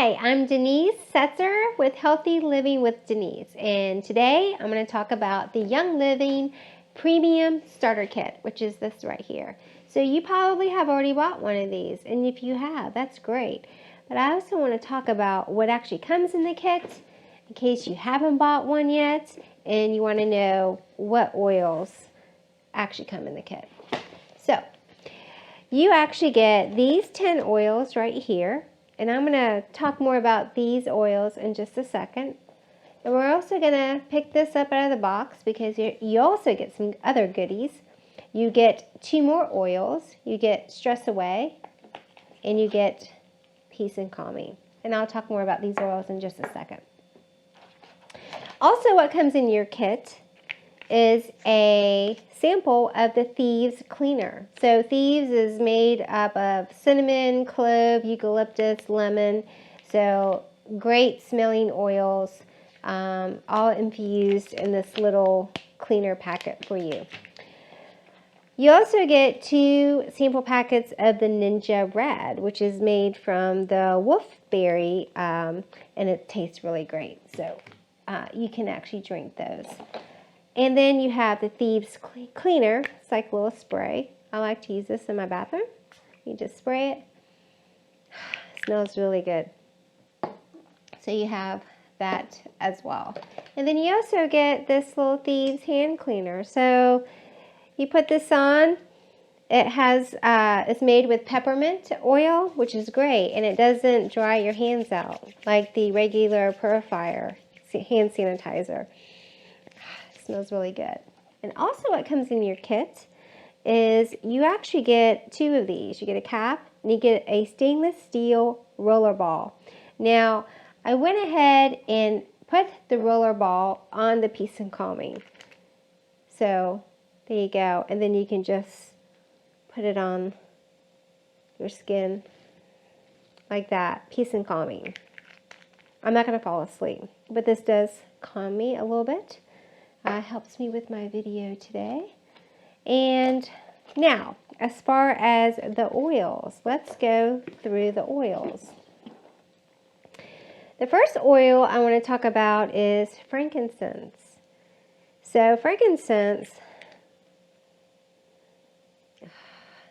Hi, I'm Denise Setzer with Healthy Living with Denise, and today I'm going to talk about the Young Living Premium Starter Kit, which is this right here. So you probably have already bought one of these, and if you have, that's great. But I also want to talk about what actually comes in the kit in case you haven't bought one yet and you want to know what oils actually come in the kit. So you actually get these 10 oils right here. And I'm going to talk more about these oils in just a second. And we're also going to pick this up out of the box because you also get some other goodies. You get 2 more oils. You get Stress Away and you get Peace and Calming. And I'll talk more about these oils in just a second. Also, what comes in your kit is a sample of the Thieves cleaner. So Thieves is made up of cinnamon, clove, eucalyptus, lemon. So great smelling oils, all infused in this little cleaner packet for you. You also get 2 sample packets of the Ninja Red, which is made from the wolfberry, and it tastes really great. So you can actually drink those. And then you have the Thieves Cleaner. It's like a little spray. I like to use this in my bathroom. You just spray it. It smells really good. So you have that as well. And then you also get this little Thieves hand cleaner. So you put this on. It has, it's made with peppermint oil, which is great. And it doesn't dry your hands out like the regular purifier hand sanitizer. Smells really good. And also what comes in your kit is you actually get 2 of these. You get a cap and you get a stainless steel roller ball. Now, I went ahead and put the roller ball on the Peace and Calming. So, there you go. And then you can just put it on your skin like that. Peace and Calming. I'm not going to fall asleep, but this does calm me a little bit. Helps me with my video today. And now, as far as the oils, let's go through the oils. The first oil I want to talk about is frankincense. So frankincense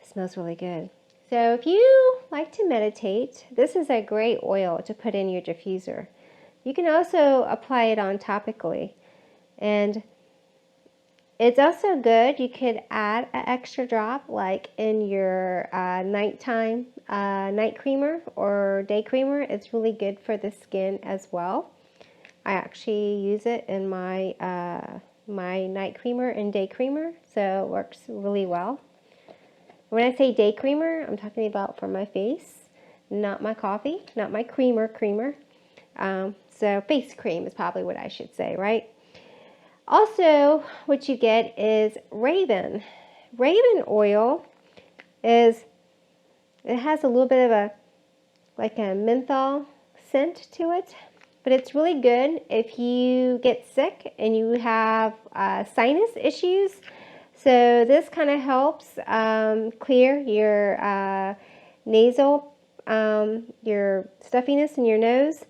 smells really good. So if you like to meditate, this is a great oil to put in your diffuser. You can also apply it on topically. And it's also good. You could add an extra drop like in your nighttime night creamer or day creamer. It's really good for the skin as well. I actually use it in my my night creamer and day creamer, so it works really well. When I say day creamer, I'm talking about for my face, not my coffee, not my creamer. So face cream is probably what I should say, right? Also, what you get is Raven. Raven oil it has a little bit of like a menthol scent to it, but it's really good if you get sick and you have sinus issues. So this kind of helps clear your nasal, your stuffiness in your nose.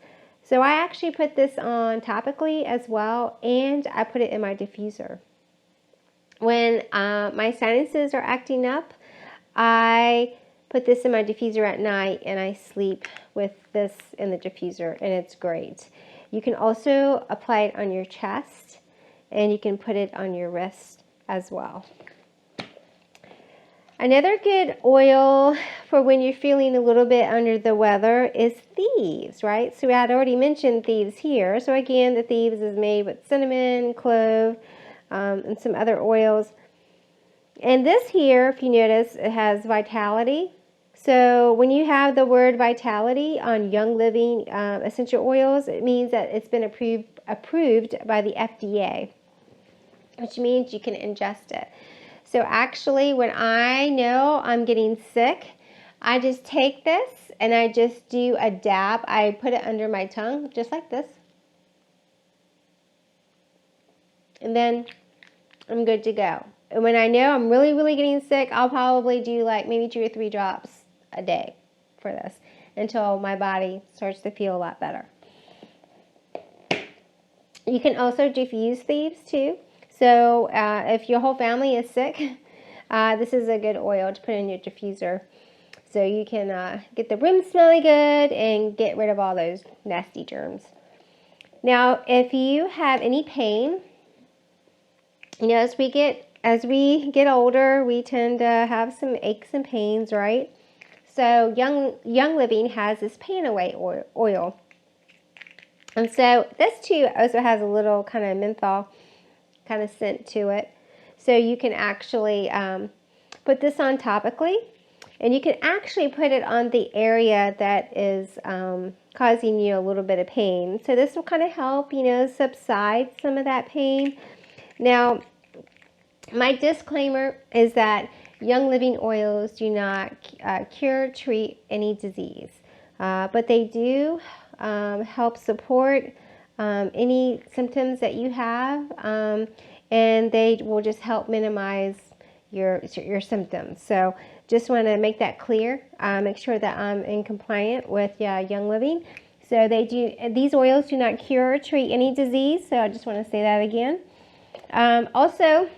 So I actually put this on topically as well, and I put it in my diffuser. When my sinuses are acting up, I put this in my diffuser at night and I sleep with this in the diffuser, and it's great. You can also apply it on your chest, and you can put it on your wrist as well. Another good oil for when you're feeling a little bit under the weather is Thieves, right? So I had already mentioned Thieves here. So again, the Thieves is made with cinnamon, clove, and some other oils. And this here, if you notice, it has vitality. So when you have the word vitality on Young Living essential oils, it means that it's been approved by the FDA, which means you can ingest it. So actually, when I know I'm getting sick, I just take this and I just do a dab. I put it under my tongue, just like this. And then I'm good to go. And when I know I'm really, really getting sick, I'll probably do like maybe 2 or 3 drops a day for this. until my body starts to feel a lot better. You can also diffuse Thieves too. So if your whole family is sick, this is a good oil to put in your diffuser. So you can get the room smelling good and get rid of all those nasty germs. Now, if you have any pain, you know, as we get older, we tend to have some aches and pains, right? So Young Living has this pain away oil. And so this too also has a little kind of menthol kind of scent to it. So you can actually put this on topically, and you can actually put it on the area that is causing you a little bit of pain. So this will kind of help, you know, subside some of that pain. Now, my disclaimer is that Young Living oils do not cure, treat any disease, but they do help support any symptoms that you have, and they will just help minimize your symptoms. So just want to make that clear. Make sure that I'm in compliant with Young Living. So these oils do not cure or treat any disease. So I just want to say that again. Also,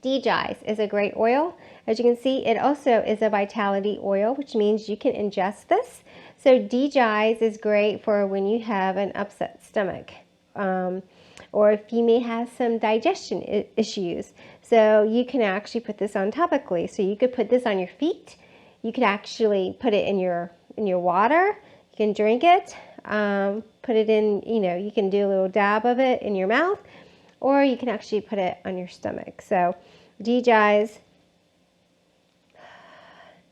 D-Jize is a great oil. As you can see, it also is a vitality oil, which means you can ingest this. So D-Jize is great for when you have an upset stomach, or if you may have some digestion issues. So you can actually put this on topically. So you could put this on your feet. You could actually put it in your water. You can drink it. Put it in, you know, you can do a little dab of it in your mouth, or you can actually put it on your stomach. So D-Jize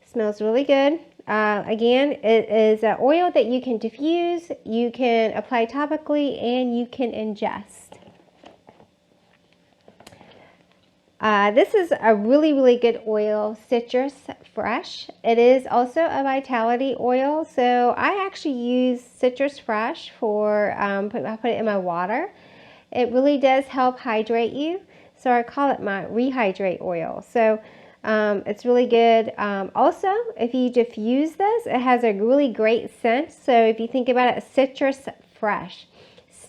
smells really good. Again, it is an oil that you can diffuse, you can apply topically, and you can ingest. This is a really good oil, Citrus Fresh. It is also a vitality oil, so I actually use Citrus Fresh for, I put it in my water. It really does help hydrate you, so I call it my rehydrate oil. So it's really good. Also, if you diffuse this, it has a really great scent. So if you think about it, Citrus Fresh,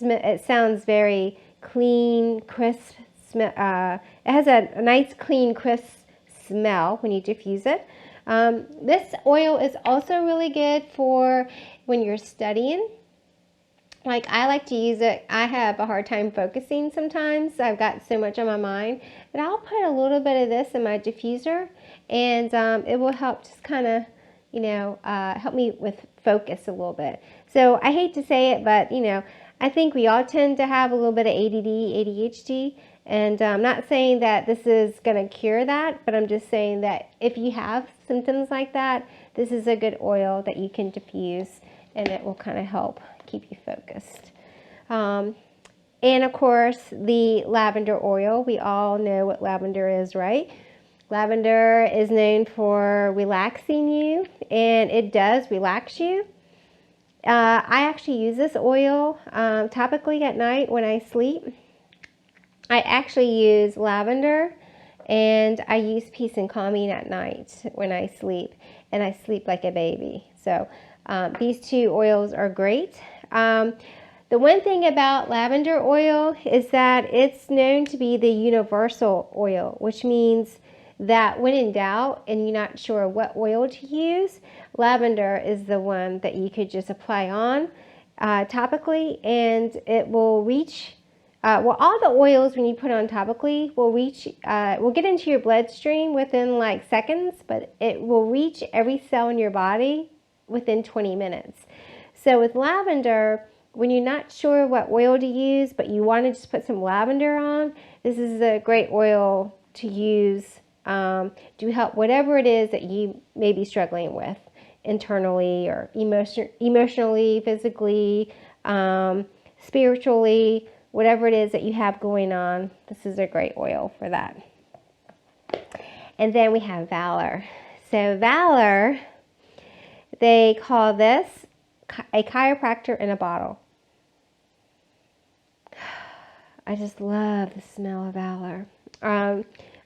it sounds very clean, crisp. It has a nice, clean, crisp smell when you diffuse it. This oil is also really good for when you're studying. Like, I like to use it. I have a hard time focusing sometimes. I've got so much on my mind. But I'll put a little bit of this in my diffuser, and it will help just kind of, you know, help me with focus a little bit. So I hate to say it, but, you know, I think we all tend to have a little bit of ADD, ADHD. And I'm not saying that this is going to cure that, but I'm just saying that if you have symptoms like that, this is a good oil that you can diffuse, and it will kind of help keep you focused. And of course, the lavender oil. We all know what lavender is, right? Lavender is known for relaxing you, and it does relax you. I actually use this oil topically at night when I sleep. I actually use lavender, and I use peace and calming at night when I sleep, and I sleep like a baby. So these two oils are great. The one thing about lavender oil is that it's known to be the universal oil, which means that when in doubt and you're not sure what oil to use, lavender is the one that you could just apply on topically, and it will reach well, all the oils when you put on topically will get into your bloodstream within like seconds, but it will reach every cell in your body within 20 minutes. So with lavender, when you're not sure what oil to use, but you want to just put some lavender on, this is a great oil to use to help whatever it is that you may be struggling with internally or emotionally, physically, spiritually. Whatever it is that you have going on, this is a great oil for that. And then we have Valor. So Valor, they call this a chiropractor in a bottle. I just love the smell of Valor.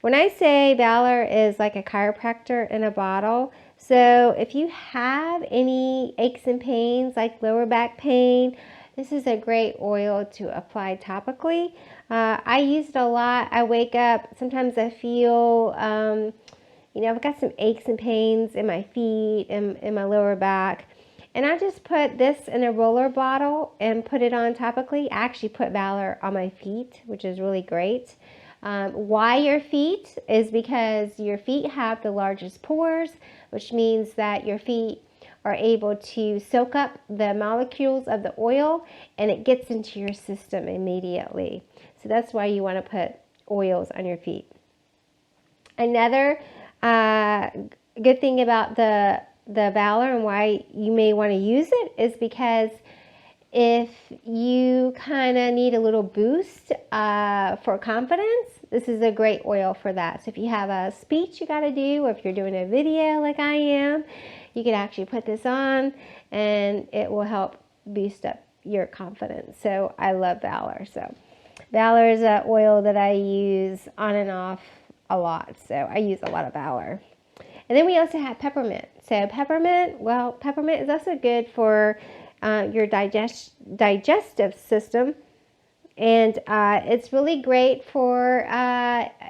When I say Valor is like a chiropractor in a bottle, So if you have any aches and pains like lower back pain, this is a great oil to apply topically. I use it a lot. I wake up, sometimes I feel, I've got some aches and pains in my feet and in my lower back. And I just put this in a roller bottle and put it on topically. I actually put Valor on my feet, which is really great. Why your feet is because your feet have the largest pores, which means that your feet are able to soak up the molecules of the oil and it gets into your system immediately. So that's why you want to put oils on your feet. Another good thing about the Valor and why you may want to use it is because if you kind of need a little boost for confidence, this is a great oil for that. So if you have a speech you got to do, or if you're doing a video like I am, you can actually put this on and it will help boost up your confidence. So I love Valor. So Valor is an oil that I use on and off a lot. So I use a lot of Valor. And then we also have peppermint. So peppermint is also good for your digestive system. And it's really great for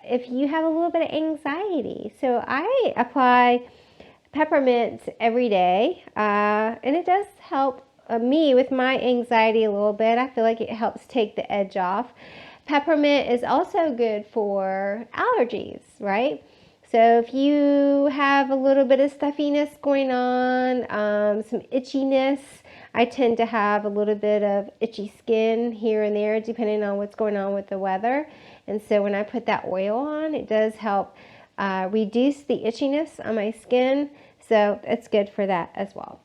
if you have a little bit of anxiety. So I apply peppermint every day. And it does help me with my anxiety a little bit. I feel like it helps take the edge off. Peppermint is also good for allergies, right? So if you have a little bit of stuffiness going on, some itchiness, I tend to have a little bit of itchy skin here and there depending on what's going on with the weather. And so when I put that oil on, it does help reduce the itchiness on my skin. So it's good for that as well.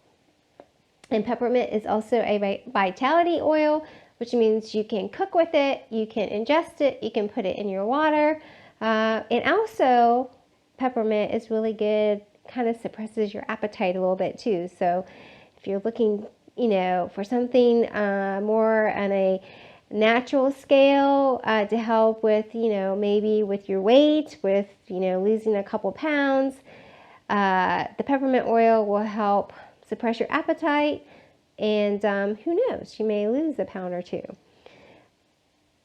And peppermint is also a vitality oil, which means you can cook with it, you can ingest it, you can put it in your water. And also, peppermint is really good, kind of suppresses your appetite a little bit too. So if you're looking, for something more on a natural scale to help with, maybe with your weight, with, losing a couple pounds, the peppermint oil will help suppress your appetite. And who knows, you may lose a pound or two.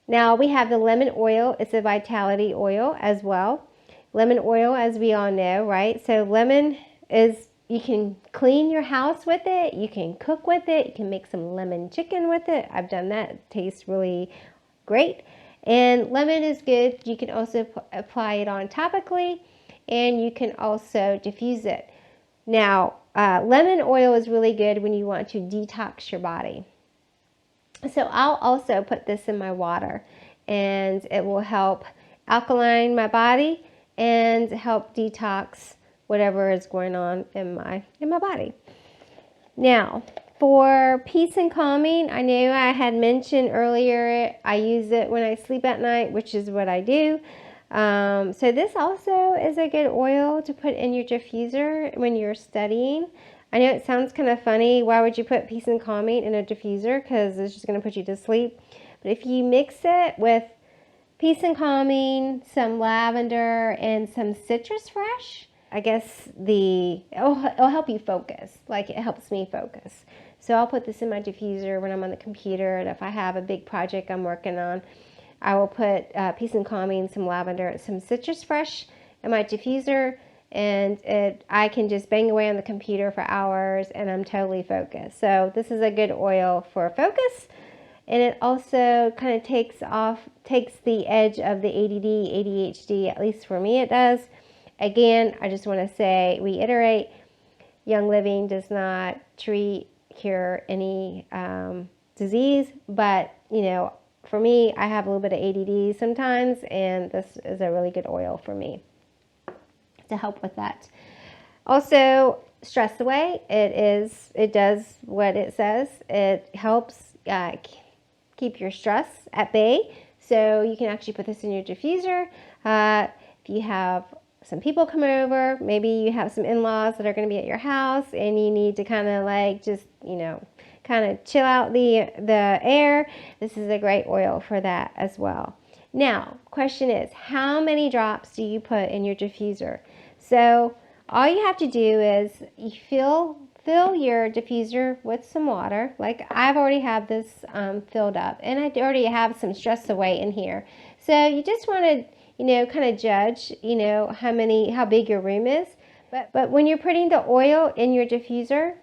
Now we have the lemon oil. It's a vitality oil as well. Lemon oil, as we all know, right? So lemon is, you can clean your house with it. You can cook with it. You can make some lemon chicken with it. I've done that. It tastes really great. And lemon is good. You can also apply it on topically, and you can also diffuse it. Now, lemon oil is really good when you want to detox your body. So I'll also put this in my water, and it will help alkaline my body and help detox whatever is going on in my body. Now, for peace and calming, I know I had mentioned earlier I use it when I sleep at night, which is what I do. So this also is a good oil to put in your diffuser when you're studying. I know it sounds kind of funny. Why would you put peace and calming in a diffuser? Because it's just going to put you to sleep. But if you mix it with peace and calming, some lavender, and some citrus fresh, I guess it'll help you focus. Like, it helps me focus. So I'll put this in my diffuser when I'm on the computer, and if I have a big project I'm working on, I will put peace and calming, some lavender, and some citrus fresh in my diffuser, and I can just bang away on the computer for hours and I'm totally focused. So this is a good oil for focus, and it also kind of takes the edge of the ADD, ADHD, at least for me it does. Again, I just want to reiterate, Young Living does not cure any disease, but for me, I have a little bit of ADD sometimes, and this is a really good oil for me to help with that. Also, stress away. It does what it says. It helps keep your stress at bay. So you can actually put this in your diffuser. If you have some people come over, maybe you have some in-laws that are going to be at your house, and you need to kind of like just, kind of chill out the air. This is a great oil for that as well. Now, question is, how many drops do you put in your diffuser? So all you have to do is you fill your diffuser with some water. Like I've already have this filled up, and I already have some Stress Away in here. So you just want to, kind of judge, how big your room is. But when you're putting the oil in your diffuser,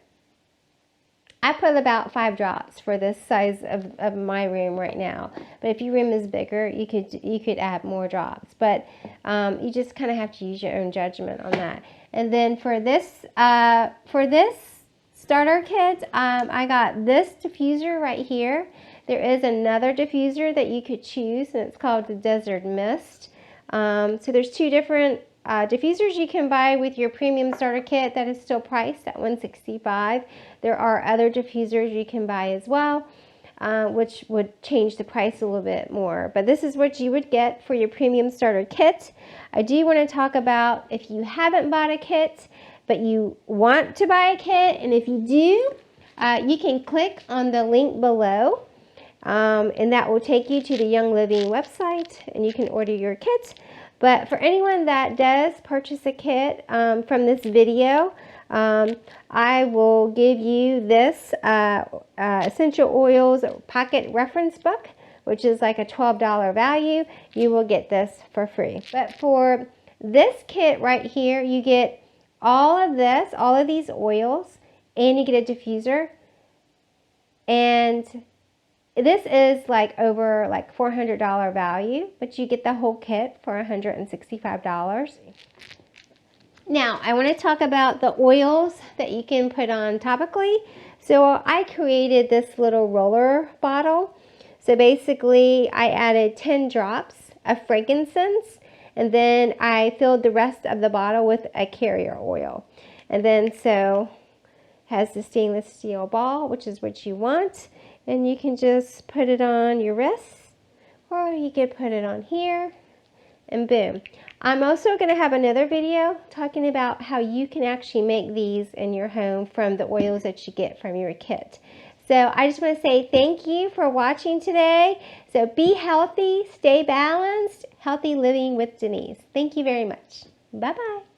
I put about 5 drops for this size of my room right now. But if your room is bigger, you could add more drops. But you just kind of have to use your own judgment on that. And then for this starter kit, I got this diffuser right here. There is another diffuser that you could choose, and it's called the Desert Mist. So there's 2 different diffusers you can buy with your premium starter kit that is still priced at $165. There are other diffusers you can buy as well, which would change the price a little bit more. But this is what you would get for your premium starter kit. I do want to talk about if you haven't bought a kit, but you want to buy a kit, and if you do, you can click on the link below, and that will take you to the Young Living website, and you can order your kit. But for anyone that does purchase a kit from this video, I will give you this Essential Oils Pocket Reference Book, which is like a $12 value. You will get this for free. But for this kit right here, you get all of these oils, and you get a diffuser. And this is like over like $400 value, but you get the whole kit for $165. Now, I want to talk about the oils that you can put on topically. So I created this little roller bottle. So basically, I added 10 drops of frankincense, and then I filled the rest of the bottle with a carrier oil. And then so has the stainless steel ball, which is what you want. And you can just put it on your wrists, or you could put it on here, and boom. I'm also going to have another video talking about how you can actually make these in your home from the oils that you get from your kit. So I just want to say thank you for watching today. So be healthy, stay balanced, healthy living with Denise. Thank you very much. Bye-bye.